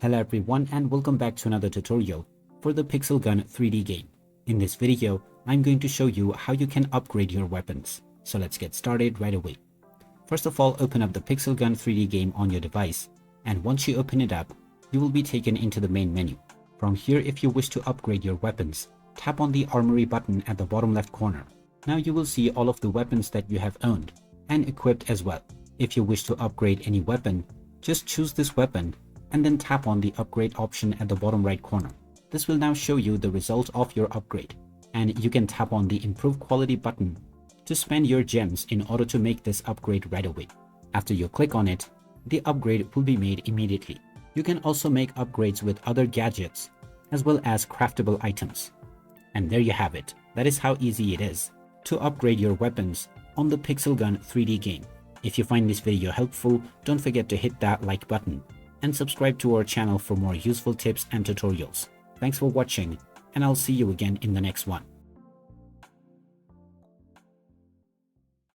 Hello everyone and welcome back to another tutorial for the Pixel Gun 3D game. In this video, I'm going to show you how you can upgrade your weapons. So let's get started right away. First of all, open up the Pixel Gun 3D game on your device, and once you open it up, you will be taken into the main menu. From here, if you wish to upgrade your weapons, tap on the Armory button at the bottom left corner. Now you will see all of the weapons that you have owned and equipped as well. If you wish to upgrade any weapon, just choose this weapon and then tap on the upgrade option at the bottom right corner. This will now show you the result of your upgrade, and you can tap on the improve quality button to spend your gems in order to make this upgrade right away. After you click on it, the upgrade will be made immediately. You can also make upgrades with other gadgets as well as craftable items. And there you have it. That is how easy it is to upgrade your weapons on the Pixel Gun 3D game. If you find this video helpful, don't forget to hit that like button and subscribe to our channel for more useful tips and tutorials. Thanks for watching, and I'll see you again in the next one.